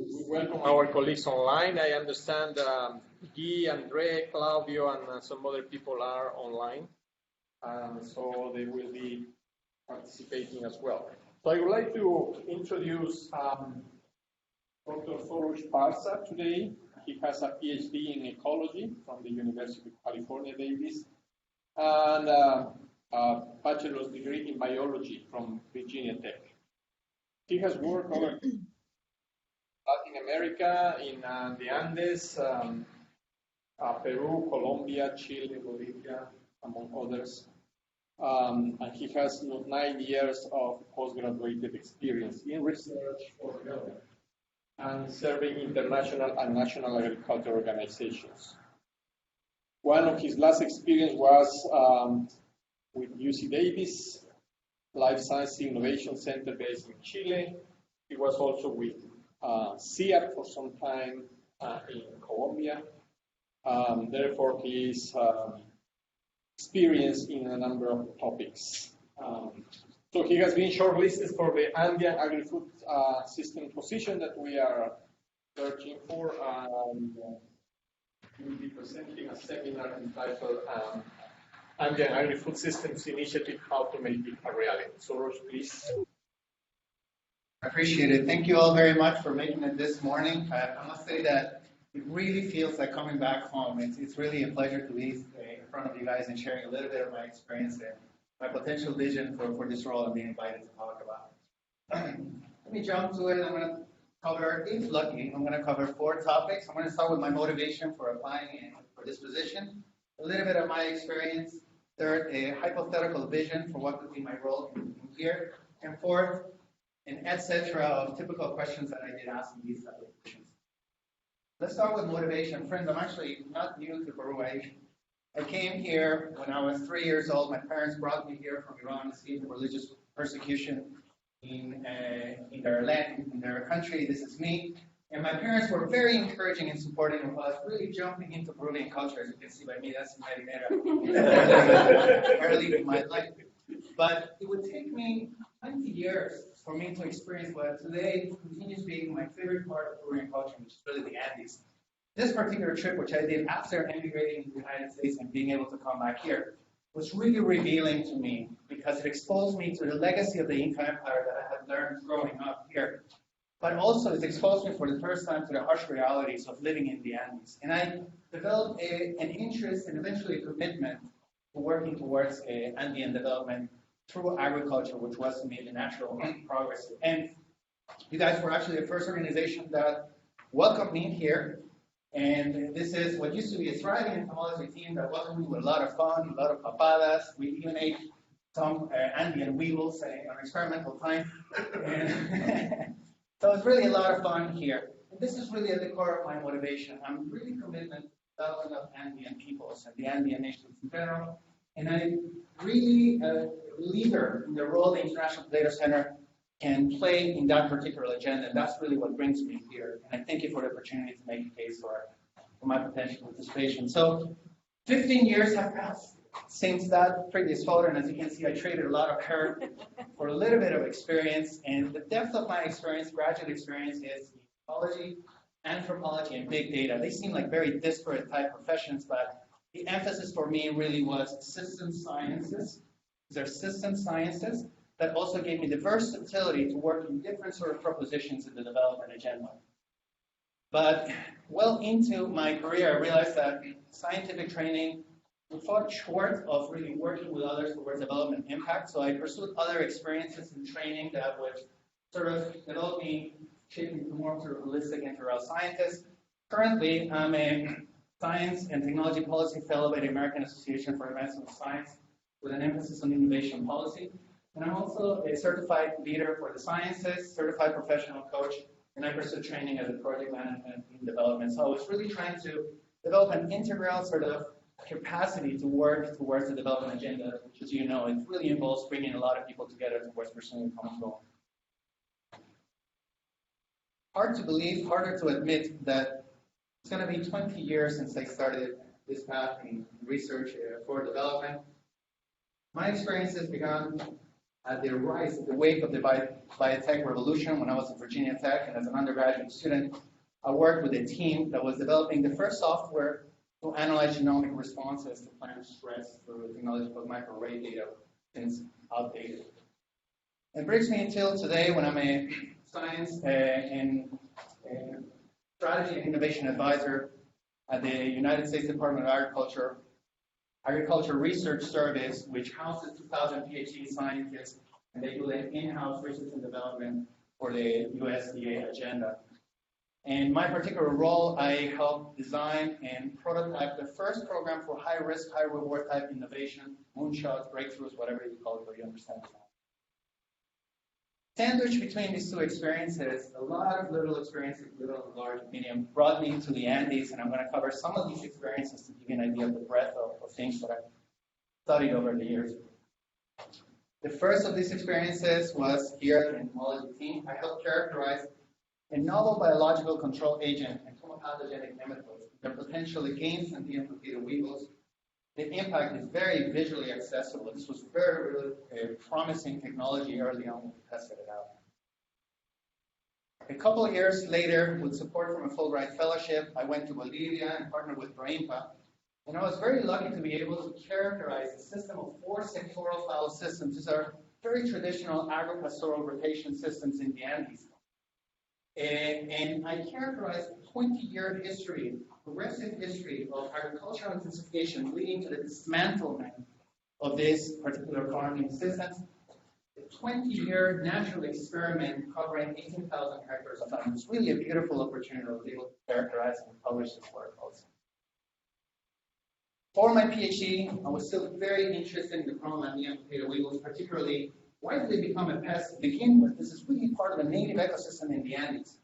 We welcome our colleagues online. I understand Guy, Andre, Claudio, and some other people are online. So they will be participating as well. So I would like to introduce Dr. Soroush Parsa today. He has a PhD in ecology from the University of California, Davis, and a bachelor's degree in biology from Virginia Tech. He has worked over Latin America, in the Andes, Peru, Colombia, Chile, Bolivia, among others. And he has 9 years of postgraduate experience in research for development and serving international and national agriculture organizations. One of his last experience was with UC Davis Life Science Innovation Center based in Chile. He was also with CIP for some time in Colombia. Therefore, he is experienced in a number of topics. So he has been shortlisted for the Andean Agri-Food System position that we are searching for. He will be presenting a seminar entitled Andean Agri-Food Systems Initiative, How to Make it a Reality. Soroush, please. I appreciate it. Thank you all very much for making it this morning. I must say that it really feels like coming back home. It's really a pleasure to be in front of you guys and sharing a little bit of my experience and my potential vision for this role I'm being invited to talk about. Let me jump to it. I'm going to cover, if lucky, I'm going to cover 4 topics. I'm going to start with my motivation for applying for this position, a little bit of my experience. Third, a hypothetical vision for what could be my role here. And fourth, an etc. of typical questions that I did ask in these applications. Let's start with motivation. Friends, I'm actually not new to Peru. I came here when I was 3 years old. My parents brought me here from Iran to see the religious persecution in their land, in their country. This is me. And my parents were very encouraging and supporting of us really jumping into Peruvian culture. As you can see by me, that's marinera. Barely in my life. But it would take me 20 years for me to experience what today continues being my favorite part of Peruvian culture, which is really the Andes. This particular trip, which I did after emigrating to the United States and being able to come back here, was really revealing to me because it exposed me to the legacy of the Inca Empire that I had learned growing up here. But also it exposed me for the first time to the harsh realities of living in the Andes. And I developed an interest and eventually a commitment to working towards Andean development through agriculture, which was to me the natural progress. And you guys were actually the first organization that welcomed me here. And this is what used to be a thriving entomology team that welcomed me with a lot of fun, a lot of papadas. We even ate some Andean weevils on experimental time. And so it's really a lot of fun here. And this is really at the core of my motivation. I'm really committed to the development of Andean peoples and the Andean nations in general. And I'm really a leader in the role the International Data Center can play in that particular agenda. And that's really what brings me here. And I thank you for the opportunity to make a case for my potential participation. So 15 years have passed since that previous photo. And as you can see, I traded a lot of hair for a little bit of experience. And the depth of my experience, graduate experience, is ecology, anthropology, and big data. They seem like very disparate type professions, but the emphasis for me really was system sciences. These are system sciences that also gave me the versatility to work in different sort of propositions in the development agenda. But well into my career, I realized that scientific training would fall short of really working with others towards development impact. So I pursued other experiences in training that would sort of develop me, shape me to more sort of holistic integral scientist. Currently, I'm a Science and Technology Policy Fellow by the American Association for Advancement of Science with an emphasis on innovation policy. And I'm also a certified leader for the sciences, certified professional coach, and I pursue training as a project management in development. So I was really trying to develop an integral sort of capacity to work towards the development agenda, which, as you know, it really involves bringing a lot of people together towards pursuing a common goal. Hard to believe, harder to admit that it's going to be 20 years since I started this path in research for development. My experience has begun at the rise, the wake of the biotech revolution when I was at Virginia Tech, and as an undergraduate student, I worked with a team that was developing the first software to analyze genomic responses to plant stress through a technology called microarray data, since outdated. It brings me until today when I'm a science and strategy and innovation advisor at the United States Department of Agriculture Research Service, which houses 2,000 PhD scientists, and they do the in-house research and development for the USDA agenda. In my particular role, I helped design and prototype the first program for high-risk, high-reward type innovation, moonshots, breakthroughs, whatever you call it, but you understand that. Sandwiched between these two experiences, a lot of little experiences, little and large, medium, brought me to the Andes, and I'm going to cover some of these experiences to give you an idea of the breadth of things that I've studied over the years. The first of these experiences was here at the entomology team. I helped characterize a novel biological control agent, entomopathogenic nematodes, their potential against and de-implicated weevils. The impact is very visually accessible. This was very, really promising technology early on when we tested it out. A couple of years later, with support from a Fulbright fellowship, I went to Bolivia and partnered with BRAINPA. And I was very lucky to be able to characterize a system of 4 sectoral fallow systems. These are very traditional agro-pastoral rotation systems in the Andes. And I characterized a 20-year history, progressive history of agricultural intensification leading to the dismantlement of this particular farming systems. A 20-year natural experiment covering 18,000 hectares of land. It was really a beautiful opportunity to be able to characterize and publish this work also. For my PhD, I was still very interested in the problem of the amphitheater weevils, particularly why did they become a pest to begin with? This is really part of a native ecosystem in the Andes.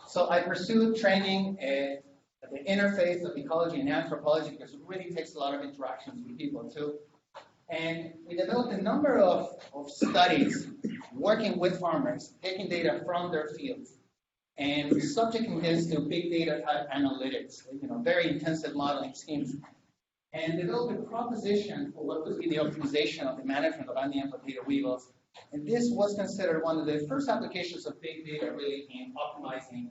So I pursued training at the interface of ecology and anthropology because it really takes a lot of interactions with people too. And we developed a number of studies working with farmers, taking data from their fields, and subjecting this to big data type analytics, very intensive modeling schemes, and developed a proposition for what would be the optimization of the management of anti-amphitheater weevils. And this was considered one of the first applications of big data really in optimizing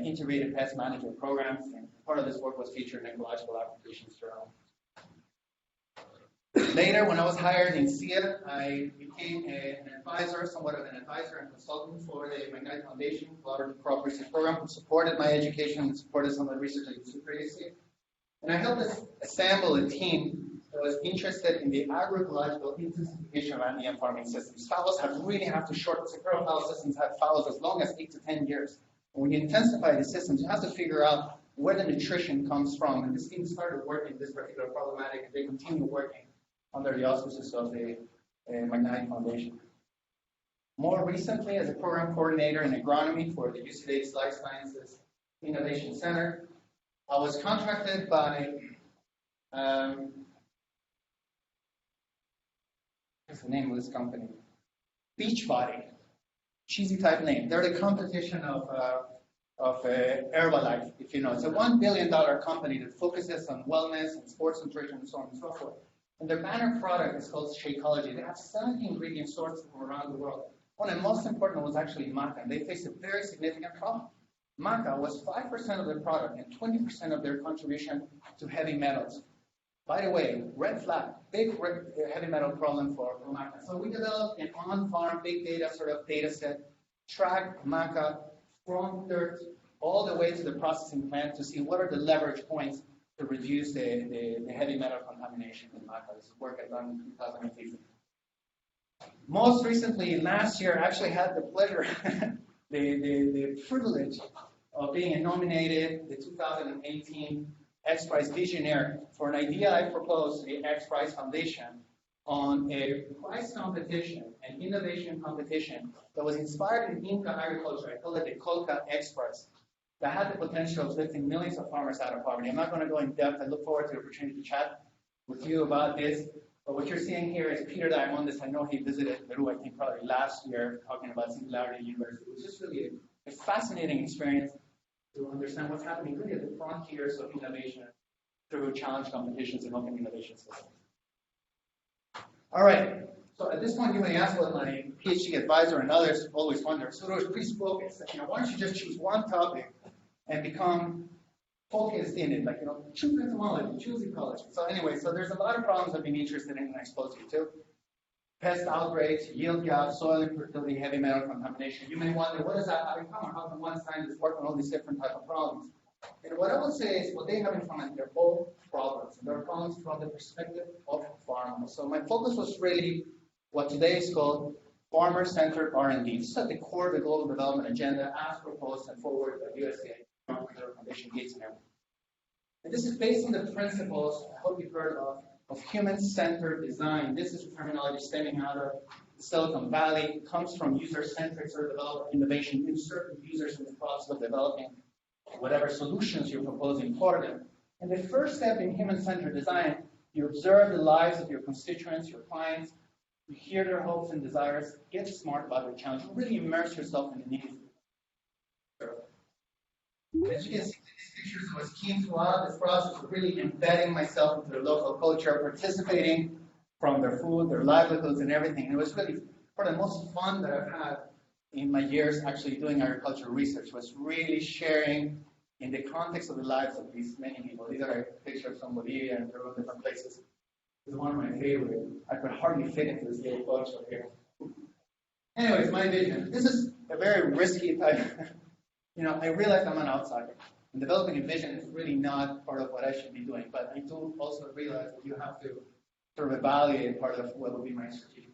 integrated pest management programs. And part of this work was featured in Ecological Applications Journal. Later, when I was hired in CIP, I became an advisor, somewhat of an advisor and consultant for the McKnight Foundation Collaborative Crop Research Program, who supported my education and supported some of the research I used previously. And I helped us assemble a team that was interested in the agroecological intensification of anti-ant farming systems. Fallows really have to shorten. Sectoral fallow systems have fallows as long as 8 to 10 years. And when you intensify the systems, you have to figure out where the nutrition comes from. And this team started working this particular problematic, and they continue working under the auspices of the McKnight Foundation. More recently, as a program coordinator in agronomy for the UC Davis Life Sciences Innovation Center, I was contracted by, what's the name of this company? Beachbody, cheesy type name. They're the competition of Herbalife, if you know. It's a $1 billion company that focuses on wellness and sports nutrition and so on and so forth. And their banner product is called Shakeology. They have 70 ingredient sources from around the world. One of the most important was actually maca. They faced a very significant problem. Maca was 5% of their product and 20% of their contribution to heavy metals. By the way, red flag, big heavy metal problem for maca. So we developed an on-farm big data sort of data set, tracked maca from dirt all the way to the processing plant to see what are the leverage points to reduce the heavy metal contamination in maca. This is work I've done in 2015. Most recently, last year, I actually had the pleasure, the privilege of being nominated the 2018 X Prize Visionary for an idea I proposed to the X Prize Foundation on a prize competition, an innovation competition that was inspired in Inca agriculture. I call it the Colca X Prize, that had the potential of lifting millions of farmers out of poverty. I'm not going to go in depth. I look forward to the opportunity to chat with you about this. But what you're seeing here is Peter Diamondis. I know he visited Peru, I think probably last year, talking about Singularity University. It was just really a fascinating experience to understand what's happening really at the frontiers of innovation through challenge competitions and open innovation systems. All right, So at this point, you may ask what my PhD advisor and others always wonder. So please focus. Why don't you just choose one topic and become focused in it? Choose entomology, choose ecology. So anyway, so there's a lot of problems I've been interested in and exposed you to. Pest outbreaks, yield gaps, soil infertility, heavy metal contamination. You may wonder, what does that have in common? How can one scientist work on all these different types of problems? And what I would say is, what they have in common, they're all problems. They're problems from the perspective of farmers. So my focus was really what today is called farmer-centered R&D. This is at the core of the global development agenda as proposed and forwarded by USDA, Foundation, Gates, and everything. And this is based on the principles, I hope you've heard of human-centered design. This is terminology stemming out of the Silicon Valley. It comes from user-centric sort of development innovation. You insert users in the process of developing whatever solutions you're proposing for them. And the first step in human-centered design, you observe the lives of your constituents, your clients, you hear their hopes and desires, get smart about their challenge, really immerse yourself in the needs. As you can see in these pictures, I was keen throughout this process of really embedding myself into the local culture, participating from their food, their livelihoods, and everything. And it was really one of the most fun that I've had in my years actually doing agricultural research, was really sharing in the context of the lives of these many people. These are pictures from Bolivia and Peru, different places. This is one of my favorite. I could hardly fit into this little culture here. Anyways, my vision. This is a very risky type. I realize I'm an outsider. And developing a vision is really not part of what I should be doing. But I do also realize that you have to sort of evaluate part of what would be my strategic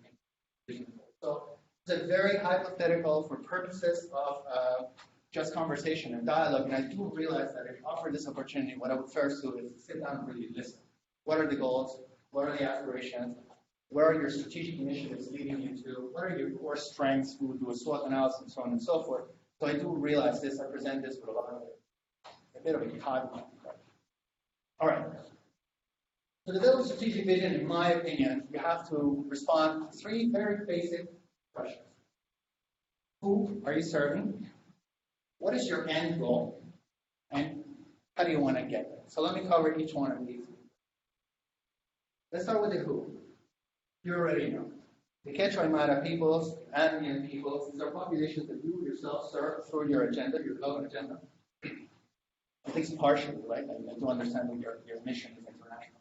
vision. So it's a very hypothetical for purposes of just conversation and dialogue. And I do realize that if offered this opportunity, what I would first do is sit down and really listen. What are the goals? What are the aspirations? Where are your strategic initiatives leading you to? What are your core strengths? We would do a SWOT analysis and so on and so forth. So I do realize this. I present this with a bit of a caveat. All right. To develop a strategic vision, in my opinion, you have to respond to three very basic questions. Who are you serving? What is your end goal? And how do you want to get there? So let me cover each one of these. Let's start with the who. You already know. The Quechua Aymara peoples, Andean peoples, these are populations that you yourself serve through your agenda, your development agenda. At least partially, right? I do understand that your mission is international.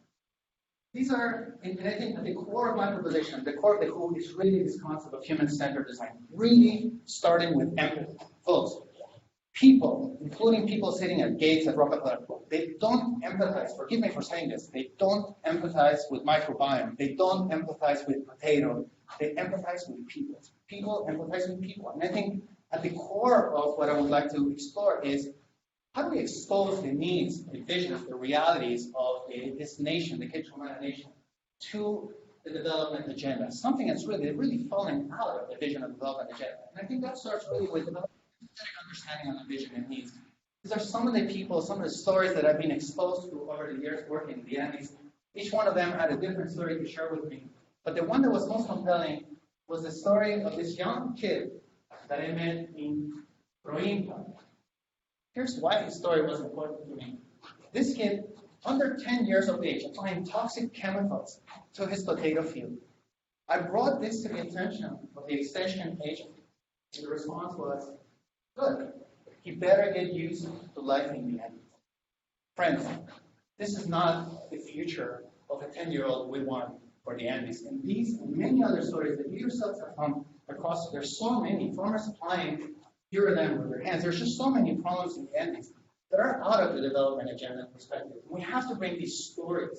These are, and I think at the core of my proposition, the core of the who is really this concept of human-centered design, really starting with empathy. Folks, people, including people sitting at Gates at Rockefeller, they don't empathize, forgive me for saying this, they don't empathize with microbiome, they don't empathize with potato, they empathize with people. People empathize with people. And I think at the core of what I would like to explore is how do we expose the needs, the visions, the realities of this nation, the Quechua nation, to the development agenda, something that's really falling out of the vision of the development agenda. And I think that starts really with developing understanding of the vision and needs. These are some of the people, some of the stories that I've been exposed to over the years working in the Andes. Each one of them had a different story to share with me. But the one that was most compelling was the story of this young kid that I met in Proinca. Here's why his story was important to me. This kid, under 10 years of age, applying toxic chemicals to his potato field. I brought this to the attention of the extension agent. And the response was, good, he better get used to life in the Andes. Friends, this is not the future of a 10-year-old we want for the Andes. And these and many other stories that you yourselves have come across, there's so many. Farmers applying, here are them with their hands. There's just so many problems in the Andes that are out of the development agenda perspective. We have to bring these stories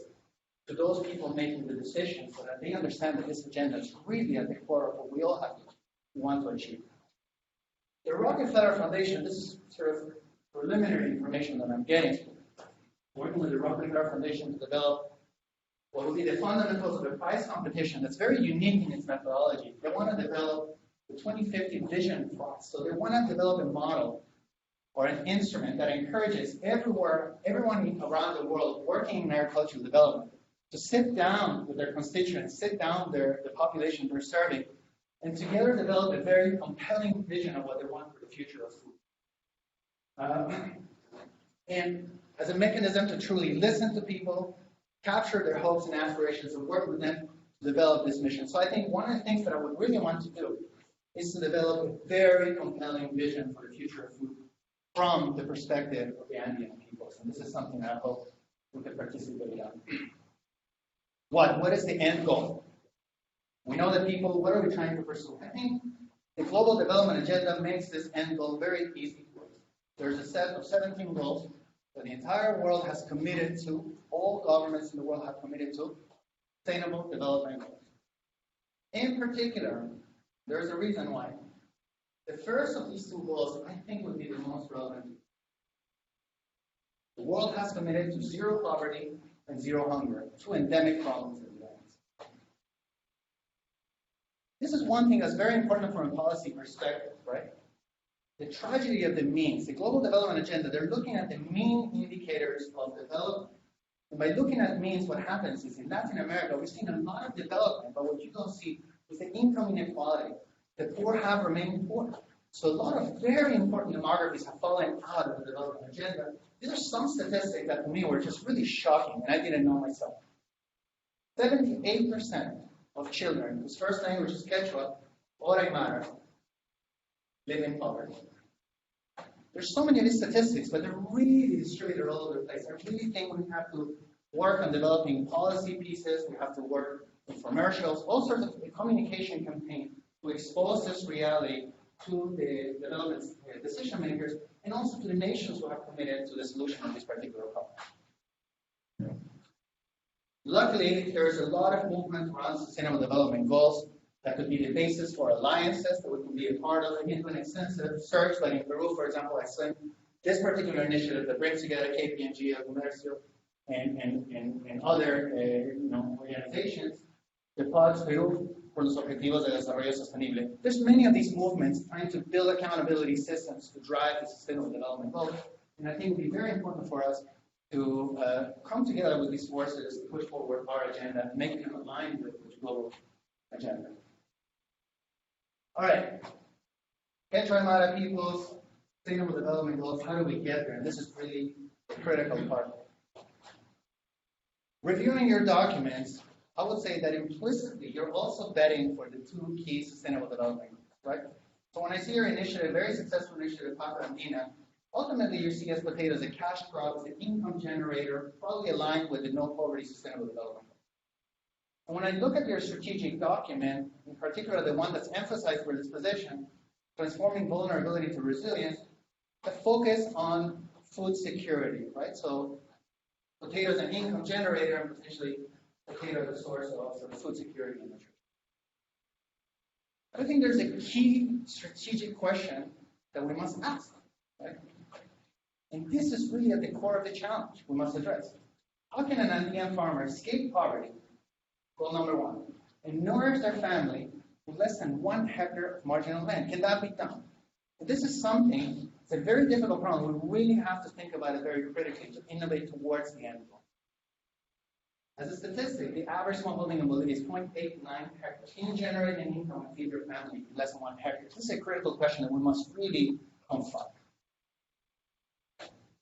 to those people making the decisions so that they understand that this agenda is really at the core of what we all have to want to achieve. The Rockefeller Foundation, this is sort of preliminary information that I'm getting, working with the Rockefeller Foundation to develop what will be the fundamentals of a prize competition that's very unique in its methodology. They want to develop the 2050 vision prize. So they want to develop a model or an instrument that encourages everyone around the world working in agricultural development to sit down with their constituents, sit down with the population they're serving, and together develop a very compelling vision of what they want for the future of food. And as a mechanism to truly listen to people, capture their hopes and aspirations, and work with them develop this mission. So I think one of the things that I would really want to do is to develop a very compelling vision for the future of food from the perspective of the Andean peoples. And this is something that I hope we could participate in. What is the end goal? We know that people, what are we trying to pursue? I think the Global Development Agenda makes this end goal very easy for us. There's a set of 17 goals that the entire world has committed to, all governments in the world have committed to, sustainable development goals. In particular, there's a reason why. The first of these two goals, I think, would be the most relevant. The world has committed to zero poverty and zero hunger, two endemic problems in the United States. This is one thing that's very important from a policy perspective, right? The tragedy of the means. The Global Development Agenda, they're looking at the mean indicators of development. And by looking at means, what happens is in Latin America, we've seen a lot of development, but what you don't see is the income inequality. The poor have remained poor. So a lot of very important demographies have fallen out of the development agenda. These are some statistics that to me were just really shocking, and I didn't know myself. 78% of children whose first language is Quechua or Aymara live in poverty. There's so many of these statistics, but they're really distributed all over the place. I really think we have to work on developing policy pieces. We have to work with commercials, all sorts of communication campaign to expose this reality to the development decision makers and also to the nations who have committed to the solution of this particular problem. Luckily, there's a lot of movement around sustainable development goals that could be the basis for alliances that we can be a part of. Again, an extensive search, like in Peru, for example, I sent this particular initiative that brings together KPMG, El Comercio, and other organizations, the PODS Peru por los Objetivos de Desarrollo Sostenible. There's many of these movements trying to build accountability systems to drive the sustainable development goals, and I think it would be very important for us to come together with these forces to push forward our agenda, making them aligned with the global agenda. All right, Quechua Aymara peoples, sustainable development goals, how do we get there? And this is really the critical part. Reviewing your documents, I would say that implicitly you're also betting for the two key sustainable development goals, right? So when I see your initiative, very successful initiative, Papa Andina, ultimately you see as potato as a cash crop, as an income generator, probably aligned with the no poverty sustainable development goals. And when I look at your strategic document, in particular the one that's emphasized for this position, transforming vulnerability to resilience, the focus on food security, right? So potato is an income generator and potentially potato is a source of sort of food security and nutrition. I think there's a key strategic question that we must ask, right? And this is really at the core of the challenge we must address. How can an Andean farmer escape poverty, goal number one, and nourish their family with less than 1 hectare of marginal land? Can that be done? This is something, it's a very difficult problem. We really have to think about it very critically to innovate towards the end goal. As a statistic, the average smallholding in Bolivia is 0.89 hectares. Can you generate an income and feed your family with less than 1 hectare? This is a critical question that we must really confront.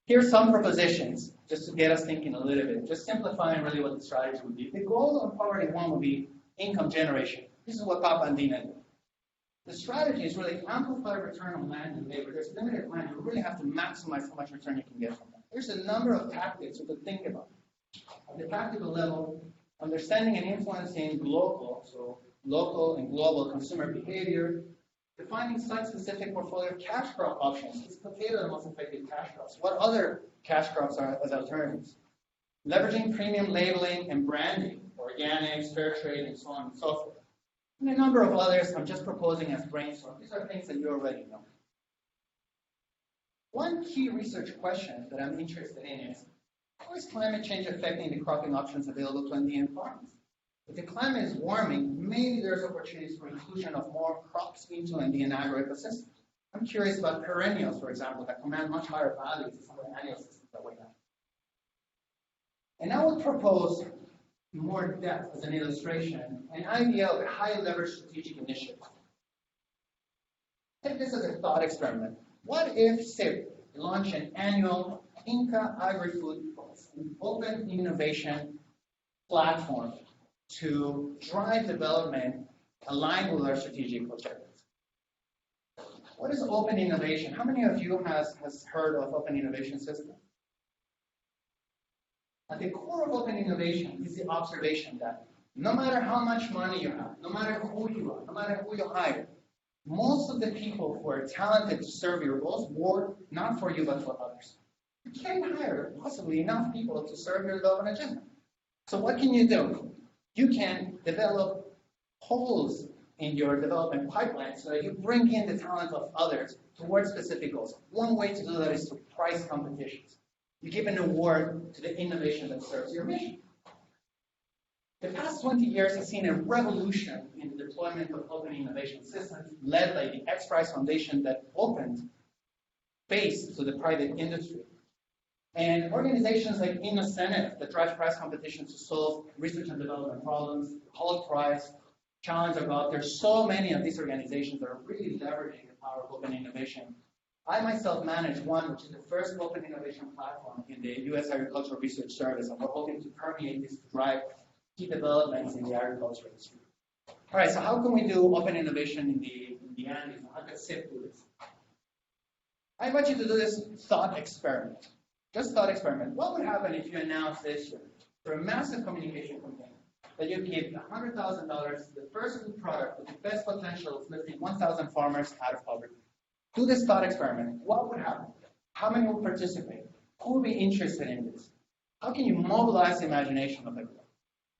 Here's some propositions, just to get us thinking a little bit, just simplifying really what the strategy would be. The goal of priority one would be income generation. This is what Papa Andina did. The strategy is really amplify return on land and labor. There's limited land. You really have to maximize how much return you can get from that. There's a number of tactics you could think about. At the practical level, understanding and influencing local and global consumer behavior, defining site-specific portfolio of cash crop options. Is potato the most effective cash crops? What other cash crops are as alternatives? Leveraging premium labeling and branding, organics, fair trade, and so on and so forth. And a number of others I'm just proposing as brainstorm. These are things that you already know. One key research question that I'm interested in is, how is climate change affecting the cropping options available to Andean farmers? If the climate is warming, maybe there's opportunities for inclusion of more crops into Andean agroecosystems. I'm curious about perennials, for example, that command much higher values than some of the annual systems that we have. And I would propose in more depth as an illustration an idea of a high-leverage strategic initiative. Take this as a thought experiment. What if CIP launched an annual Inca Agri-Food an open innovation platform to drive development aligned with our strategic objectives. What is open innovation? How many of you has heard of open innovation system? At the core of open innovation is the observation that no matter how much money you have, no matter who you are, no matter who you hire, most of the people who are talented to serve your goals work not for you but for others. You can't hire possibly enough people to serve your development agenda. So what can you do? You can develop holes in your development pipeline so that you bring in the talent of others towards specific goals. One way to do that is through price competitions. You give an award to the innovation that serves your mission. The past 20 years has seen a revolution in the deployment of open innovation systems led by the X Prize Foundation that opened space to the private industry. And organizations like InnoCentive that drive prize competitions to solve research and development problems, Hall Prize, Challenge About. There's so many of these organizations that are really leveraging the power of open innovation. I myself manage one, which is the first open innovation platform in the U.S. Agricultural Research Service, and we're hoping to permeate this to drive key developments in the agriculture industry. All right, so how can we do open innovation in the Andes? How can CIP do this? I invite you to do this thought experiment. Just thought experiment. What would happen if you announced this year for a massive communication campaign that you give $100,000 to the first food product with the best potential of lifting 1,000 farmers out of poverty? Do this thought experiment. What would happen? How many will participate? Who will be interested in this? How can you mobilize the imagination of everyone?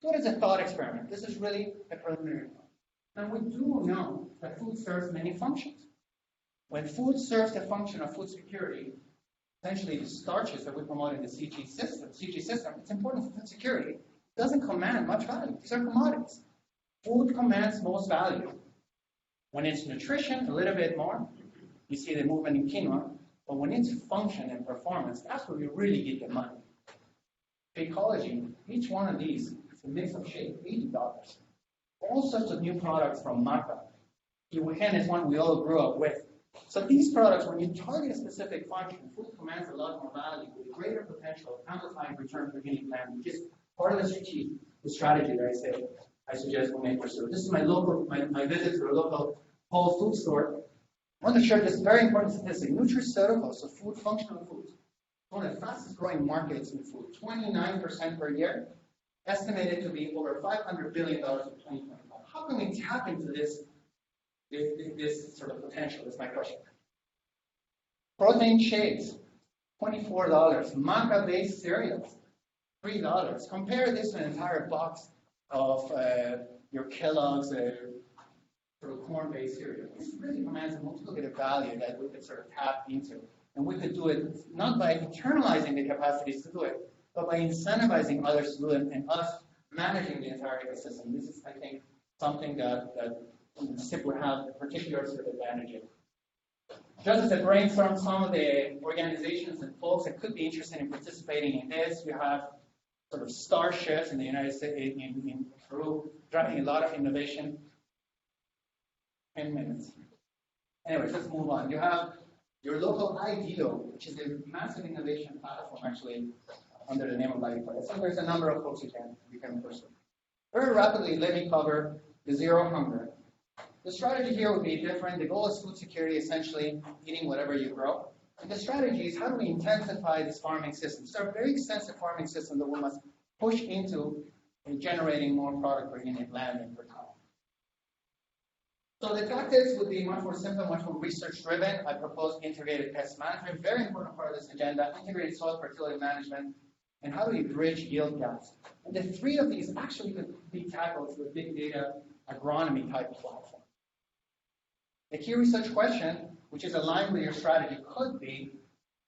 Do it as a thought experiment. This is really a preliminary thought. Now, we do know that food serves many functions. When food serves the function of food security, essentially the starches that we promote in the CG system, it's important for food security. It doesn't command much value. These are commodities. Food commands most value. When it's nutrition, a little bit more. You see the movement in quinoa. But when it's function and performance, that's where we really get the money. Ecology, each one of these is a mix of shade, $80. All sorts of new products from maca. Iwahen is one we all grew up with. So these products, when you target a specific function, food commands a lot more value with greater potential of amplifying return per unit plan, which is part of the strategy that I suggest we may pursue. This is my visit to a local Whole Food store. I want to share this very important statistic. Nutraceuticals, so food, functional foods, one of the fastest growing markets in food, 29% per year, estimated to be over $500 billion in 2025. How can we tap into this sort of potential is my question. Protein shakes, $24. Maca-based cereals, $3. Compare this to an entire box of your Kellogg's sort of corn-based cereal. This really commands a multiplicative value that we could sort of tap into. And we could do it not by internalizing the capacities to do it, but by incentivizing others to do it and us managing the entire ecosystem. This is, I think, something that CIP would have a particular sort of advantage in. Just as I brainstorm some of the organizations and folks that could be interested in participating in this, you have sort of star chefs in the United States, in Peru, driving a lot of innovation. 10 minutes. Anyways, let's move on. You have your local IDEO, which is a massive innovation platform, actually, under the name of IDEO. So there's a number of folks you can pursue. Very rapidly, let me cover the zero hunger. The strategy here would be different. The goal is food security, essentially eating whatever you grow. And the strategy is how do we intensify this farming system? These are very extensive farming systems that we must push into in generating more product per unit land and per ton. So the tactics would be much more simple, much more research-driven. I propose integrated pest management, very important part of this agenda, integrated soil fertility management, and how do we bridge yield gaps. And the three of these actually could be tackled through a big data agronomy type platform. The key research question, which is aligned with your strategy, could be,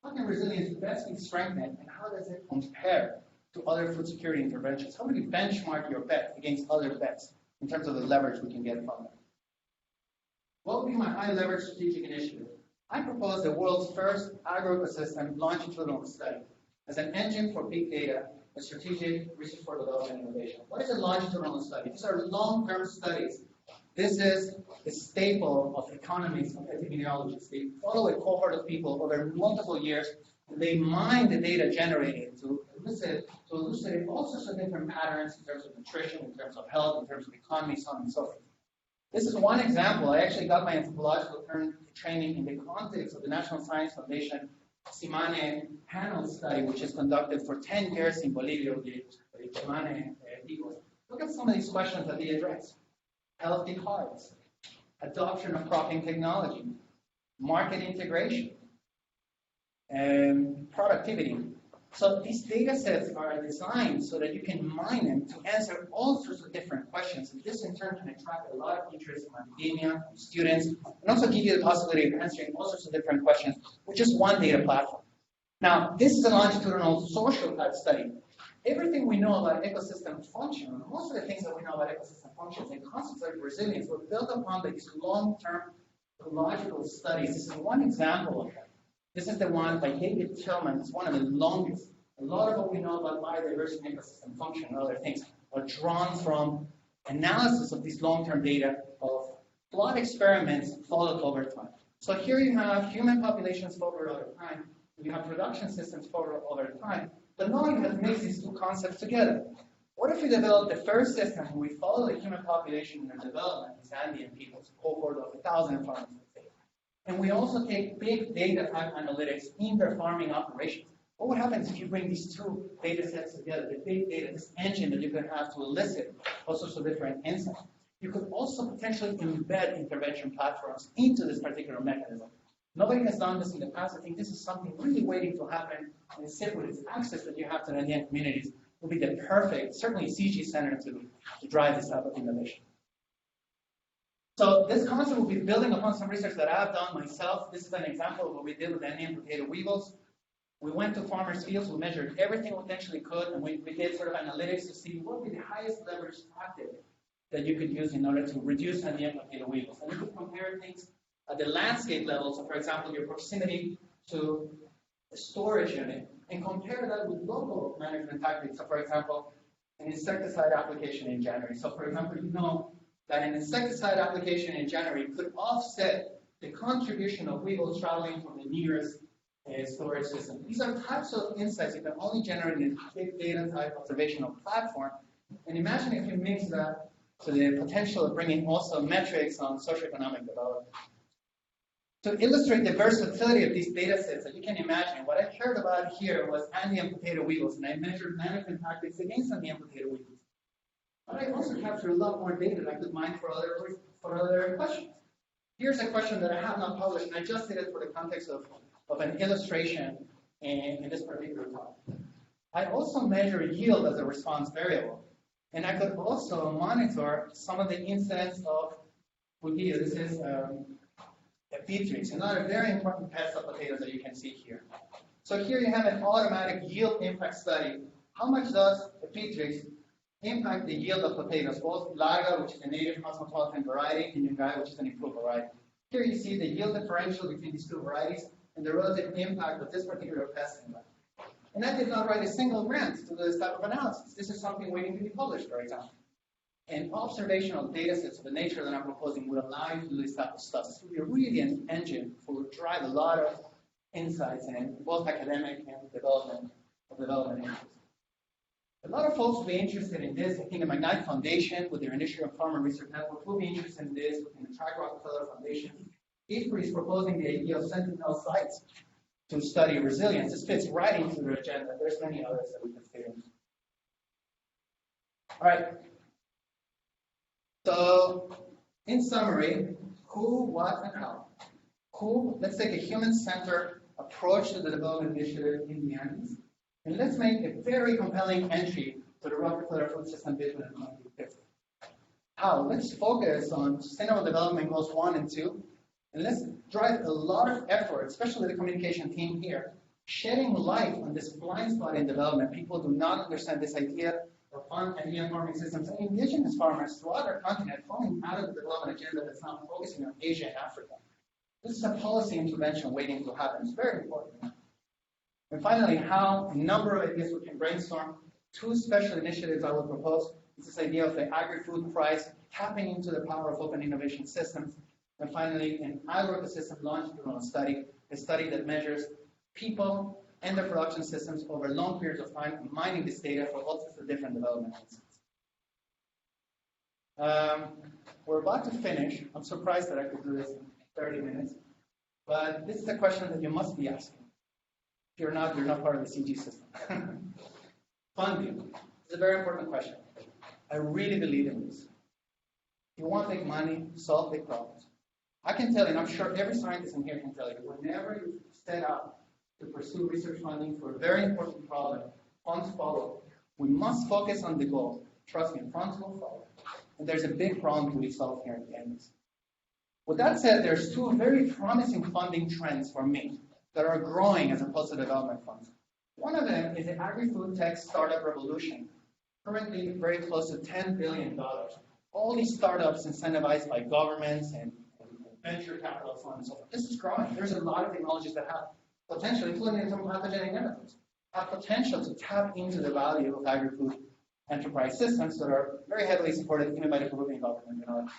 how can resilience best be strengthened, and how does it compare to other food security interventions? How do we benchmark your bet against other bets in terms of the leverage we can get from them? What would be my high leverage strategic initiative? I propose the world's first agro-ecosystem longitudinal study as an engine for big data and strategic research for development and innovation. What is a longitudinal study? These are long-term studies. This is the staple of economists, of epidemiologists. They follow a cohort of people over multiple years They mine the data generated to elucidate all sorts of different patterns in terms of nutrition, in terms of health, in terms of economy, so on and so forth. This is one example. I actually got my anthropological training in the context of the National Science Foundation Simane panel study, which is conducted for 10 years in Bolivia with the Simane people. Look at some of these questions that they address. Healthy hearts, adoption of cropping technology, market integration, productivity. So these data sets are designed so that you can mine them to answer all sorts of different questions. And this in turn can attract a lot of interest from academia, from students, and also give you the possibility of answering all sorts of different questions with just one data platform. Now, this is a longitudinal social type study. Everything we know about ecosystem function, most of the things that we know about ecosystem functions and concepts like resilience were built upon these long-term ecological studies. This is one example of that. This is the one by David Tillman. It's one of the longest. A lot of what we know about biodiversity and ecosystem function and other things are drawn from analysis of these long-term data of plot experiments followed over time. So here you have human populations followed over time. You have production systems followed over time. But now you have mixed these two concepts together. What if we develop the first system and we follow the human population in their development, these Andean peoples, a cohort of 1,000 farmers, let's say. And we also take big data type analytics in their farming operations. What would happen if you bring these two data sets together, the big data, this engine that you can have to elicit all sorts of different insights? You could also potentially embed intervention platforms into this particular mechanism. Nobody has done this in the past. I think this is something really waiting to happen. And CIP, with its access that you have to the Andean communities, will be the perfect, certainly CG center to drive this type of innovation. So this concept will be building upon some research that I've done myself. This is an example of what we did with Andean potato weevils. We went to farmers' fields, we measured everything we potentially could, and we did sort of analytics to see what would be the highest leverage tactic that you could use in order to reduce Andean potato weevils. And you could compare things at the landscape level, so for example, your proximity to a storage unit, and compare that with local management tactics. So for example, an insecticide application in January. So for example, you know that an insecticide application in January could offset the contribution of weevils traveling from the nearest storage system. These are types of insights you can only generate in a big data type observational platform. And imagine if you mix that to the potential of bringing also metrics on socioeconomic development. To illustrate the versatility of these data sets that you can imagine, what I cared about here was Andean potato weevils, and I measured management tactics against Andean potato weevils. But I also captured a lot more data that I could mine for other questions. Here's a question that I have not published, and I just did it for the context of an illustration in this particular talk. I also measure yield as a response variable, and I could also monitor some of the incidents of Bugia. This is Epitrix, another very important pest of potatoes that you can see here. So here you have an automatic yield impact study. How much does Epitrix impact the yield of potatoes, both Larga, which is a native cosmopolitan variety, and Yungay, which is an improved variety? Here you see the yield differential between these two varieties and the relative impact of this particular pest impact. And I did not write a single grant to this type of analysis. This is something waiting to be published, for example. And observational data sets of the nature that I'm proposing would allow you to do this type of stuff. This would be really an engine for drive a lot of insights in both academic and development interests. A lot of folks will be interested in this. I think the McKnight Foundation, with their Initiative Farmer Research Network, will be interested in this. Within the Track Rockefeller Foundation, Epitrix is proposing the idea of sentinel sites to study resilience. This fits right into their agenda. There's many others that we can fit into. All right. So, in summary, who, what, and how. Who, let's take a human-centered approach to the development initiative in the Andes. And let's make a very compelling entry to the Rockefeller Food System Vision in 2050. How? Let's focus on Sustainable Development Goals 1 and 2. And let's drive a lot of effort, especially the communication team here, shedding light on this blind spot in development. People do not understand this idea of Andean farming systems and indigenous farmers throughout our continent falling out of the development agenda that's now focusing on Asia and Africa. This is a policy intervention waiting to happen. It's very important. And finally, how, a number of ideas we can brainstorm. Two special initiatives I will propose is this idea of the agri-food price, tapping into the power of open innovation systems. And finally, an agro-ecosystem longitudinal study, a study that measures people and their production systems over long periods of time, and mining this data for all sorts of different development insights. We're about to finish. I'm surprised that I could do this in 30 minutes, but this is a question that you must be asking. If you're not part of the CG system. Funding is a very important question. I really believe in this. If you want to make money, solve big problems. I can tell you, and I'm sure every scientist in here can tell you, whenever you set out to pursue research funding for a very important problem, funds follow. We must focus on the goal. Trust me, funds will follow. And there's a big problem to be solved here at the end. With that said, there's two very promising funding trends for me that are growing as opposed to development funds. One of them is the agri-food tech startup revolution, currently very close to $10 billion. All these startups incentivized by governments and venture capital, so on and so forth. This is growing. There's a lot of technologies that have potential, including some pathogenic nematodes, have potential to tap into the value of agri-food enterprise systems that are very heavily supported even by the Peruvian government and others.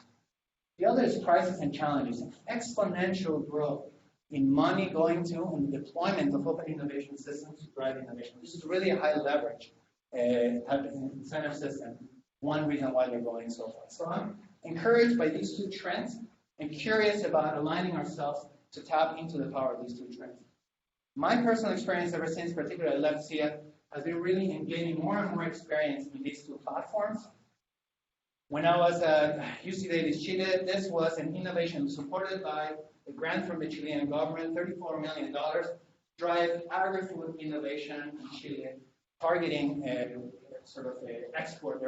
The other is crisis and challenges, exponential growth in money going to and the deployment of open innovation systems to drive innovation. This is really a high leverage type of incentive system. One reason why they're going so far. So I'm encouraged by these two trends and curious about aligning ourselves to tap into the power of these two trends. My personal experience ever since, particularly I left CIA, has been really in gaining more and more experience in these two platforms. When I was at UC Davis, Chile, this was an innovation supported by a grant from the Chilean government, $34 million, drive agri-food innovation in Chile, targeting their export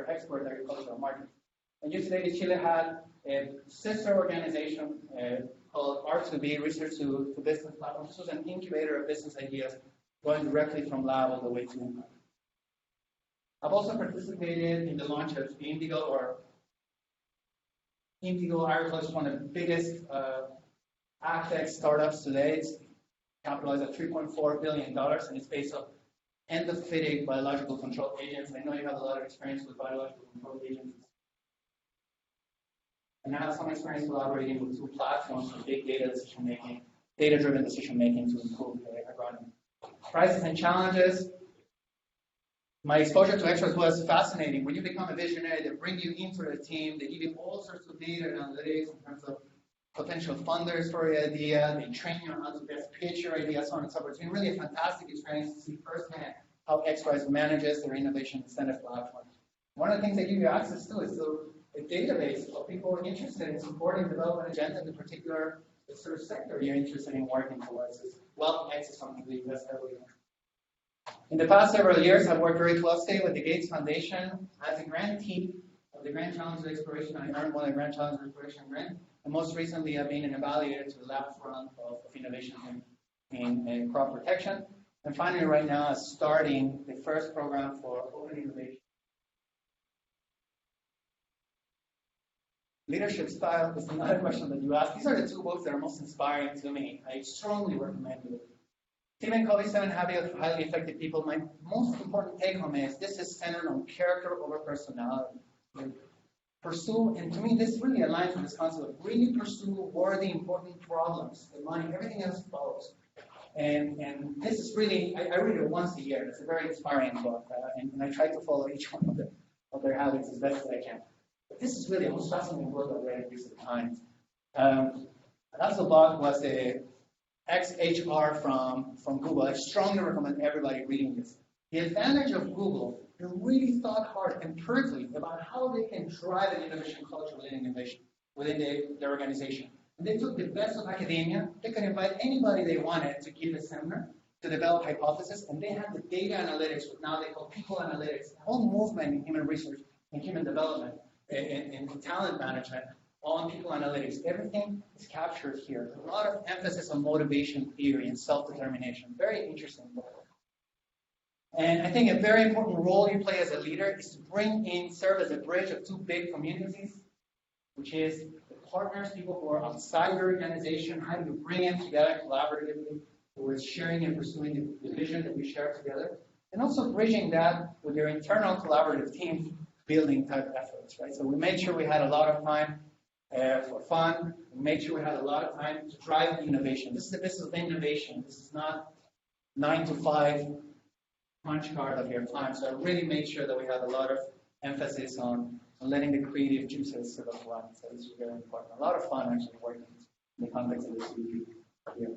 agricultural market. And UC Davis, Chile had a sister organization called R2B, Research to Business Platform. This was an incubator of business ideas going directly from lab all the way to impact. I've also participated in the launch of Indigo Agriculture is one of the biggest agtech startups today. It's capitalized at $3.4 billion, and it's based on endophytic biological control agents. I know you have a lot of experience with biological control agents. And I have some experience collaborating with two platforms for big data decision-making, data-driven decision-making to improve agronomy. Crisis and challenges. My exposure to experts was fascinating. When you become a visionary, they bring you into the team, they give you all sorts of data and analytics in terms of potential funders for your idea, they train you on how to best pitch your idea, so on and so forth. It's been really a fantastic experience to see firsthand how XPRIZE manages their innovation incentive platform. One of the things they give you access to is a database of people interested in supporting development agenda in the particular sort of sector you're interested in working towards. Well, X is something we invest heavily in. In the past several years, I've worked very closely with the Gates Foundation as a grantee of the Grand Challenge of Exploration. I earned one of the Grand Challenge of Exploration grant. And most recently, I've been an evaluator to the lab front of innovation in crop protection. And finally, right now, I'm starting the first program for open innovation. Leadership style is another question that you asked. These are the two books that are most inspiring to me. I strongly recommend it. Stephen Covey's 7 Habits of Highly Effective People. My most important take home is this is centered on character over personality. Pursue, and to me, this really aligns with this concept of really pursue worthy, important problems. The money, everything else follows. And this is really, I read it once a year. It's a very inspiring book, and I try to follow each one of their habits as best as I can. But this is really the most fascinating book I've read in recent times. That's the book was the XHR from Google. I strongly recommend everybody reading this. The advantage of Google, they really thought hard empirically about how they can drive an innovation culture within innovation, within their organization. And they took the best of academia. They could invite anybody they wanted to give a seminar to develop hypotheses, and they had the data analytics, what now they call people analytics, the whole movement in human research and human development and talent management on people analytics. Everything is captured here. A lot of emphasis on motivation theory and self-determination. Very interesting book. And I think a very important role you play as a leader is to serve as a bridge of two big communities, which is the partners, people who are outside your organization. How do you bring them together collaboratively towards sharing and pursuing the vision that we share together? And also bridging that with your internal collaborative team building type efforts, right? So we made sure we had a lot of time for fun. We made sure we had a lot of time to drive innovation. This is the business of innovation. This is not 9 to 5 punch card of your time. So I really made sure that we have a lot of emphasis on letting the creative juices sort of run. So this is very important. A lot of fun actually working in the context of this here.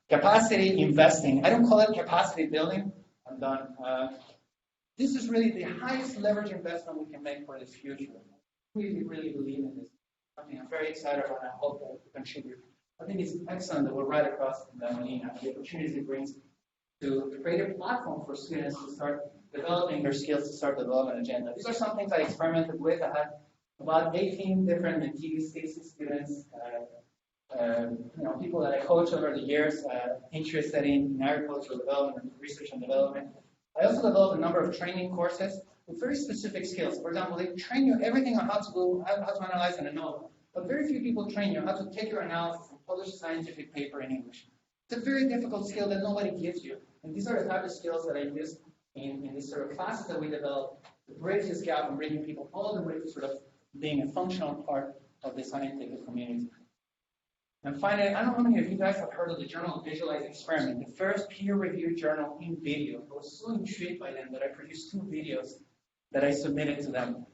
Capacity investing. I don't call it capacity building. I'm done. This is really the highest leverage investment we can make for the future. I really, really believe in this. I'm very excited about it. I hope that we contribute. I think it's excellent that we're right across the arena. The opportunities it brings to create a platform for students to start developing their skills to start developing an agenda. These are some things I experimented with. I had about 18 different mentees, thesis students, people that I coach over the years, interested in agricultural development, research and development. I also developed a number of training courses with very specific skills. For example, they train you everything on how to analyze an ANOVA, but very few people train you how to take your analysis and publish a scientific paper in English. It's a very difficult skill that nobody gives you. And these are the type of skills that I use in these sort of classes that we develop to bridge this gap and bringing people all the way to sort of being a functional part of the scientific community. And finally, I don't know how many of you guys have heard of the journal Visualize Experiment, the first peer-reviewed journal in video. I was so intrigued by them that I produced 2 videos that I submitted to them.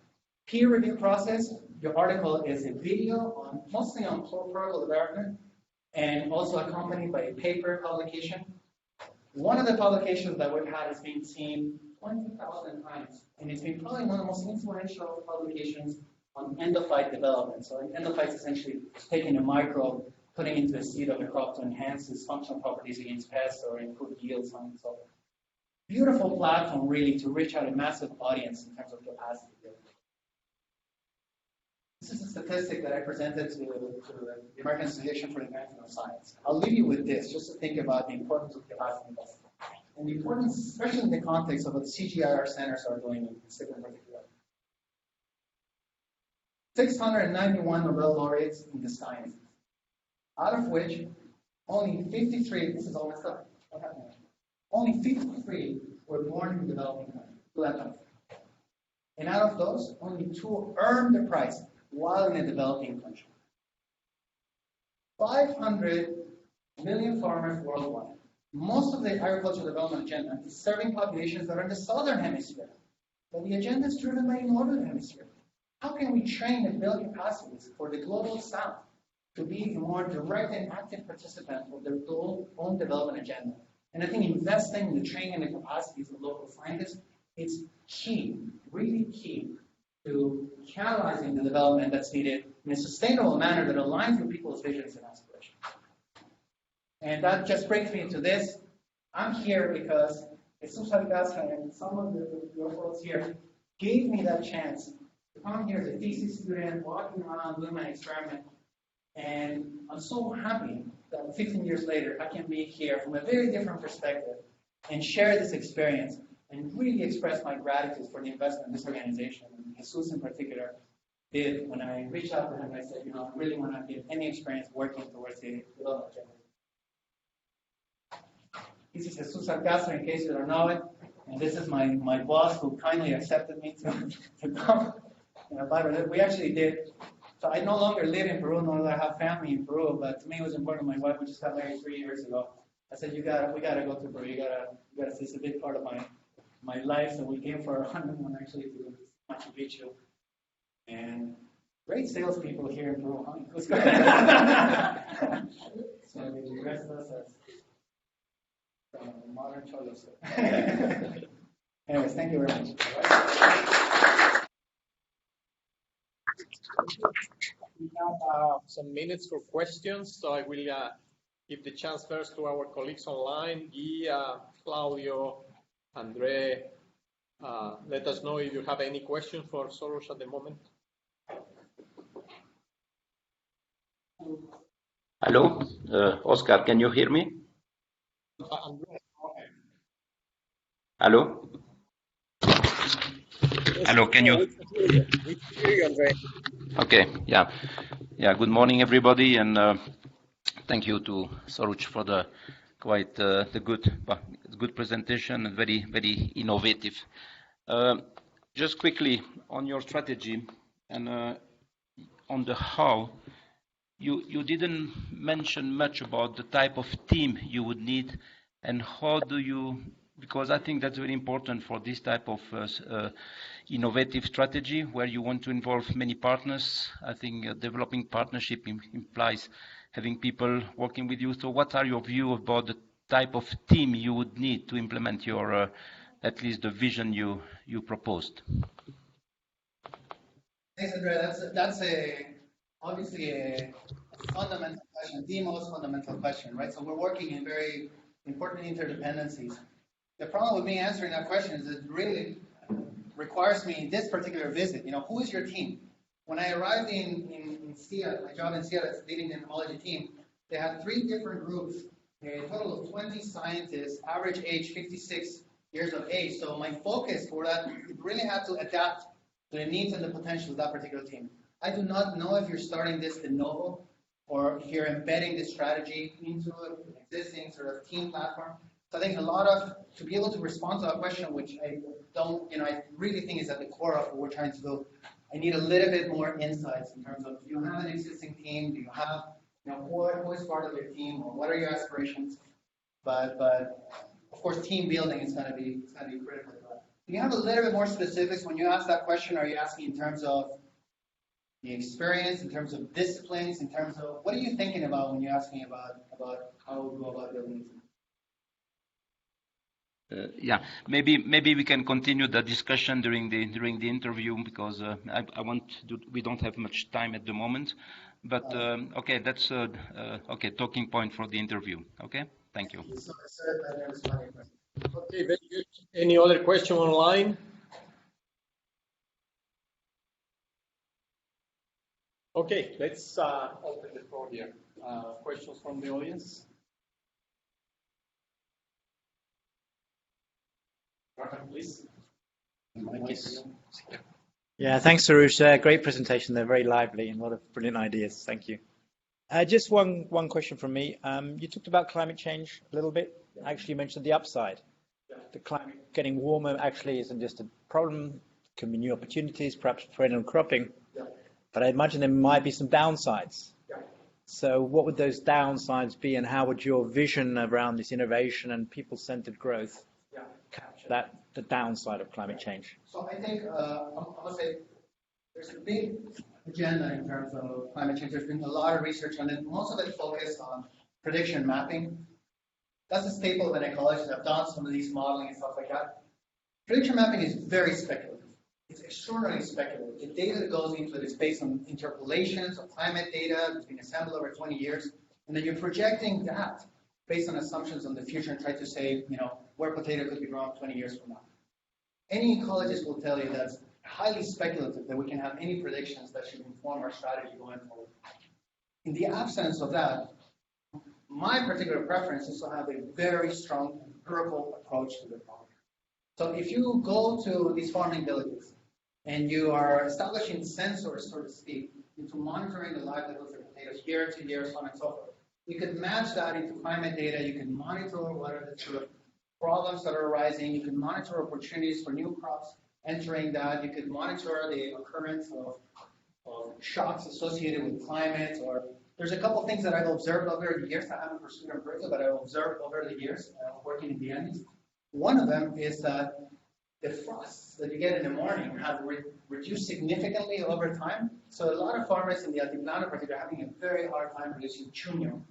Peer review process, your article is a video mostly on protocol development and also accompanied by a paper publication. One of the publications that we've had has been seen 20,000 times, and it's been probably one of the most influential publications on endophyte development. So an endophyte is essentially taking a microbe, putting into the seed of a crop to enhance its functional properties against pests or improve yields on it. So beautiful platform really to reach out a massive audience in terms of capacity building. This is a statistic that I presented to the American Association for the Advancement of Science. I'll leave you with this, just to think about the importance of capacity investment. And the importance, especially in the context of what CGIAR centers are doing in SIP in particular. 691 Nobel laureates in the sciences, out of which only 53, this is all messed up, only 53 were born in developing countries. And out of those, only 2 earned the prize while in a developing country. 500 million farmers worldwide. Most of the agricultural development agenda is serving populations that are in the southern hemisphere, but the agenda is driven by the northern hemisphere. How can we train and build capacities for the global south to be a more direct and active participant of their own development agenda? And I think investing in the training and the capacities of local scientists is key, really key, to catalyzing the development that's needed in a sustainable manner that aligns with people's visions and aspirations. And that just brings me to this. I'm here because Jesus Alcázar and some of your folks here gave me that chance to come here as a thesis student, walking around, doing my experiment. And I'm so happy that 15 years later, I can be here from a very different perspective and share this experience and really express my gratitude for the investment this organization, and Jesus in particular, did when I reached out to him and I said, I really want to get any experience working towards the development agenda. This is Jesus Alcázar, in case you don't know it, and this is my boss who kindly accepted me to come. We actually did. So I no longer live in Peru, nor do I have family in Peru, but to me it was important. My wife, we just got married 3 years ago. I said, we gotta go to Peru. You gotta see, it's a big part of my life. So we came for our honeymoon actually to Machu Picchu. And great salespeople here in Peru, huh? Who's good? So they dressed us as modern cholos. Anyways, thank you very much. We have some minutes for questions, so I will give the chance first to our colleagues online, Guy, Claudio, Andre. Let us know if you have any questions for Soros at the moment. Hello, Oscar, can you hear me? Andre. Hello? Hello, can you? We hear you, Andre. Okay, yeah. Good morning, everybody, and thank you to Soros for the good presentation and very, very innovative. Just quickly on your strategy and on the how, you didn't mention much about the type of team you would need And how do you, because I think that's very important for this type of innovative strategy where you want to involve many partners. I think developing partnership implies having people working with you. So what are your view about the type of team you would need to implement your, at least the vision you proposed? Thanks, Andrea. That's obviously a fundamental question, the most fundamental question, right? So we're working in very important interdependencies. The problem with me answering that question is it really requires me this particular visit. Who is your team? When I arrived in CIAT, my job in CIAT as leading the entomology team, they had 3 different groups, a total of 20 scientists, average age 56 years of age. So my focus for that, it really had to adapt to the needs and the potential of that particular team. I do not know if you're starting this de novo or if you're embedding this strategy into an existing sort of team platform. So I think to be able to respond to that question, which I really think is at the core of what we're trying to do, I need a little bit more insights in terms of, do you have an existing team? Do you have, who is part of your team, or what are your aspirations? But of course, team building is going to be critical. Do you have a little bit more specifics when you ask that question? Are you asking in terms of the experience, in terms of disciplines, in terms of what are you thinking about when you're asking about how we go about building a team? Yeah, maybe we can continue the discussion during the interview because we don't have much time at the moment. But okay, that's okay talking point for the interview. Okay, thank you. Okay, very good. Any other question online? Okay, let's open the floor here. Questions from the audience? Please. Yeah, thanks, Sarouche. Great presentation. They're very lively and a lot of brilliant ideas. Thank you. Just one question from me. You talked about climate change a little bit. Actually, you mentioned the upside. The climate getting warmer actually isn't just a problem. It can be new opportunities, perhaps perennial cropping. But I imagine there might be some downsides. So what would those downsides be, and how would your vision around this innovation and people-centered growth capture the downside of climate change? So I think I must say there's a big agenda in terms of climate change. There's been a lot of research on it. Most of it focused on prediction mapping. That's a staple of an ecologist. I've done some of these modeling and stuff like that. Prediction mapping is very speculative. It's extraordinarily speculative. The data that goes into it is based on interpolations of climate data that's been assembled over 20 years, and then you're projecting that based on assumptions on the future and try to say, where potato could be grown 20 years from now. Any ecologist will tell you that's highly speculative, that we can have any predictions that should inform our strategy going forward. In the absence of that, my particular preference is to have a very strong empirical approach to the problem. So if you go to these farming villages and you are establishing sensors, so to speak, into monitoring the livelihoods of potatoes year to year, so on and so forth, you could match that into climate data. You can monitor what are the sort of problems that are arising. You can monitor opportunities for new crops entering that. You could monitor the occurrence of shocks associated with climate. Or there's a couple of things that I've observed over the years. I haven't pursued empirically, but I've observed over the years working in the Andes. One of them is that the frosts that you get in the morning have reduced significantly over time. So a lot of farmers in the Altiplano particularly are having a very hard time producing chuño.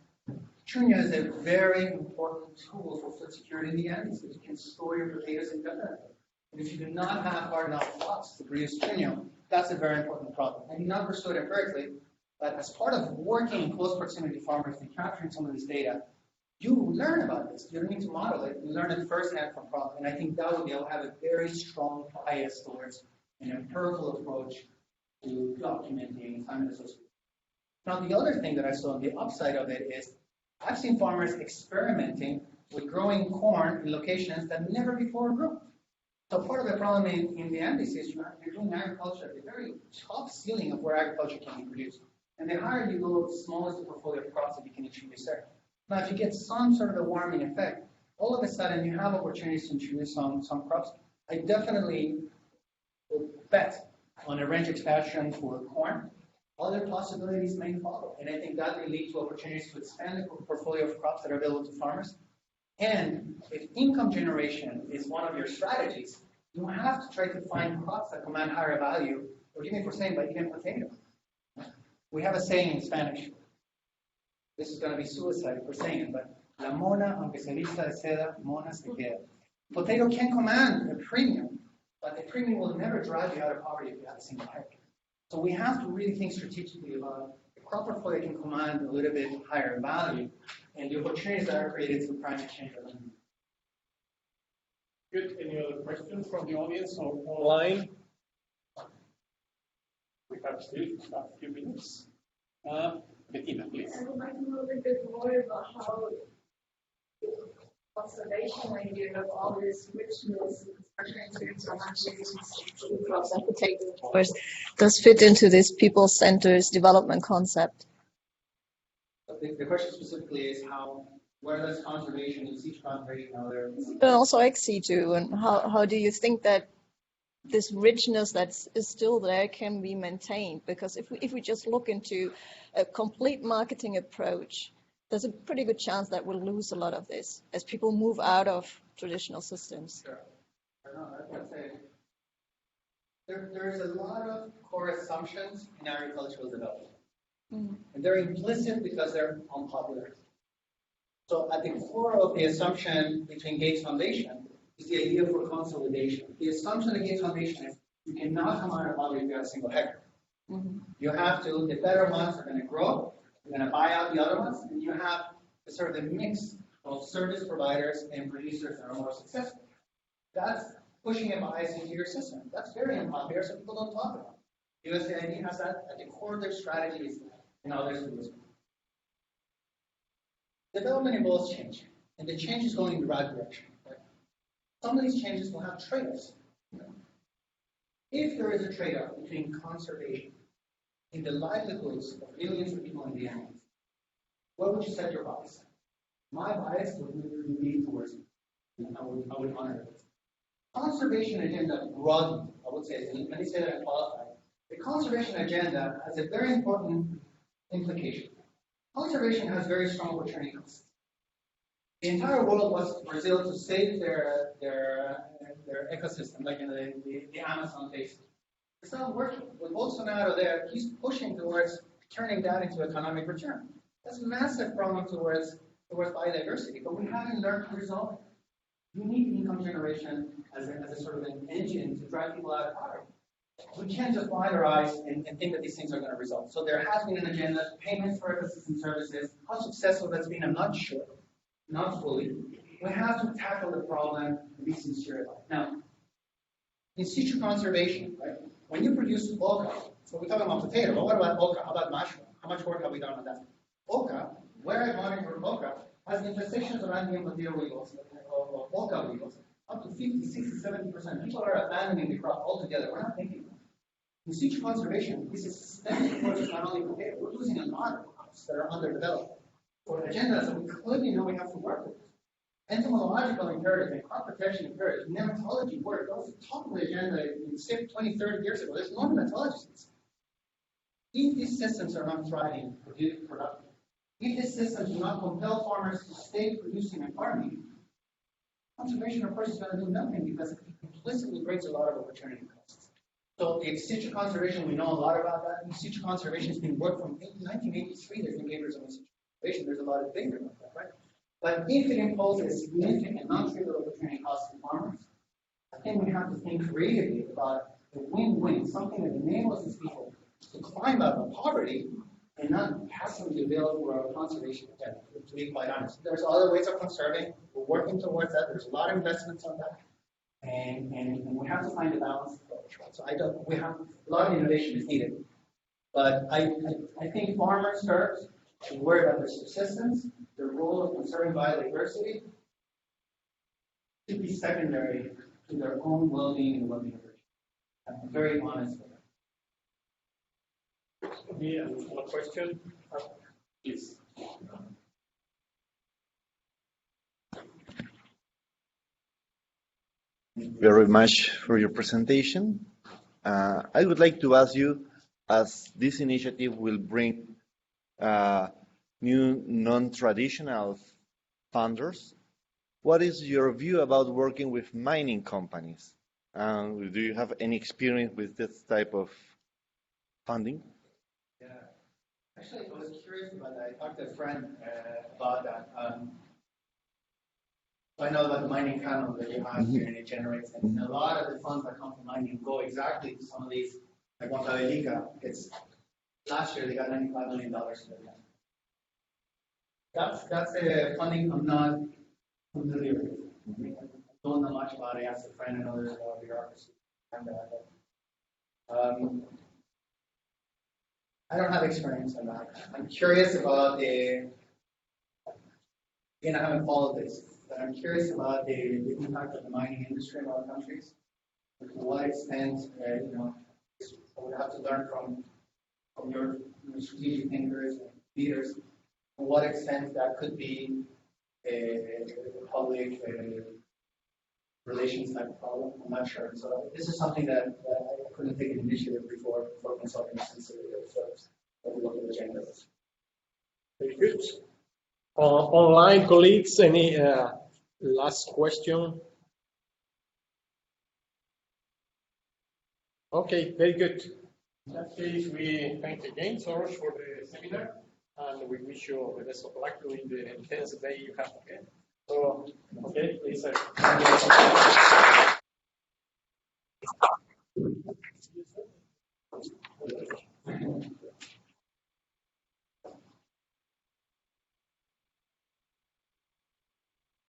Chuño is a very important tool for food security in the Andes, because you can store your potatoes indefinitely. And if you do not have hard enough crops to produce chuño, that's a very important problem. I did not pursue it empirically, but as part of working in close proximity to farmers and capturing some of this data, you learn about this. You don't need to model it. You learn it firsthand from problems. And I think that will be able to have a very strong bias towards an empirical approach to documenting climate association. Now, the other thing that I saw on the upside of it is I've seen farmers experimenting with growing corn in locations that never before grew. So part of the problem in the Andes is you're doing agriculture at the very top ceiling of where agriculture can be produced. And the higher you go, the smaller is the portfolio of crops that you can introduce there. Now, if you get some sort of a warming effect, all of a sudden you have opportunities to introduce some crops. I definitely would bet on a range expansion for corn. Other possibilities may follow, and I think that will lead to opportunities to expand the portfolio of crops that are available to farmers. And if income generation is one of your strategies, you have to try to find crops that command higher value. Forgive me for saying, but even potato. We have a saying in Spanish. This is going to be suicide for saying it, but la mona, aunque se vista de seda, mona se queda. Potato can command a premium, but the premium will never drive you out of poverty if you have a single hectare. So we have to really think strategically about the crop portfolio can command a little bit higher value and the opportunities that are created through climate change. Good. Any other questions from the audience or online? We have still a few minutes. Bettina, please. I would like to know a little bit more about how conservation, when you have all this richness and crops and potatoes, of course, does fit into this people-centered development concept. The question specifically is where does conservation in situ conservation And also ex-situ, and how do you think that this richness that is still there can be maintained? Because if we just look into a complete marketing approach, there's a pretty good chance that we'll lose a lot of this as people move out of traditional systems. Sure. There's a lot of core assumptions in agricultural development. And they're implicit because they're unpopular. So at the core of the assumption between Gates Foundation is the idea for consolidation. The assumption of Gates Foundation is you cannot come out of poverty if you have a single hectare. You have to, the better ones are going to grow, you're going to buy out the other ones, and you have a sort of a mix of service providers and producers that are more successful. That's pushing a bias into your system. That's very unpopular, so people don't talk about it. USAID has that at the core of their strategies, and others do as well. Development involves change, and the change is going in the right direction. Right? Some of these changes will have trade-offs. If there is a trade-off between conservation and the livelihoods of millions of people in the animals, what would you set your bias? My bias would be towards it. I would honor it. Conservation agenda broadly, I would say, let me say that and qualify. The conservation agenda has a very important implication. Conservation has very strong opportunity costs. The entire world wants Brazil to save their ecosystem, like in the Amazon basin. It's not working. With Bolsonaro there, he's pushing towards turning that into economic return. That's a massive problem towards biodiversity, but we haven't learned to resolve it. You need income generation as a sort of an engine to drive people out of poverty. We can't just blind our eyes and think that these things are going to resolve. So there has been an agenda, payments for ecosystem services. How successful that's been, I'm not sure, not fully. We have to tackle the problem and be sincere about it. Now, in situ conservation, right? When you produce oca, so we're talking about potato, but what about oca? How about mushroom? How much work have we done on that? Oca, where I monitor oca, has infestations of Andean potato weevils, or oca weevils, up to 50, 60, 70%. People are abandoning the crop altogether. We're not thinking about it. In situ conservation, this is systemic approach, not only potato. We're losing a lot of crops that are underdeveloped for agendas that we clearly know we have to work with. Entomological imperative and crop protection imperative, nematology work, that was the top of the agenda in 20, 30 years ago. There's no nematologists. If these systems are not thriving, productive, if these systems do not compel farmers to stay producing and farming, conservation approach is going to do nothing because it implicitly brings a lot of opportunity costs. So in situ conservation, we know a lot about that. In situ conservation has been worked from 1983. There's been papers on situ conservation. There's a lot of data about that, right? But if it imposes significant non-trivial opportunity costs to farmers, I think we have to think creatively about a win-win, something that enables these people to climb out of poverty and not passively avail for our conservation agenda, to be quite honest. There's other ways of conserving. We're working towards that. There's a lot of investments on that. And we have to find a balanced approach. Right? So we have a lot of innovation is needed. But I think farmers first should worry about their subsistence. The role of conserving biodiversity should be secondary to their own well-being and well-being of their children. I'm very honest with that. Yeah, one question, please. Very much for your presentation. I would like to ask you, as this initiative will bring new non-traditional funders, what is your view about working with mining companies? Do you have any experience with this type of funding? Yeah. Actually, I was curious about that. I talked to a friend about that. I know about the mining panel that you have here, and it generates, and a lot of the funds that come from mining go exactly to some of these, like Huancavelica. Last year they got $95 million for that. That's a funding I'm not familiar with. I don't know much about it. I asked a friend and others about bureaucracy. I don't have experience in that. I'm curious about and I haven't followed this, but I'm curious about the impact of the mining industry in other countries. To what extent, I would have to learn from your strategic thinkers and leaders, to what extent that could be a public relations type of problem. I'm not sure. So this is something that I couldn't take an initiative before consulting sensitive. So we'll look at the agenda. Very good. Online colleagues, any last question? Okay, very good. In that case, we thank again Soros for the seminar, and we wish you the best of luck during the intense day you have again. So, okay, please.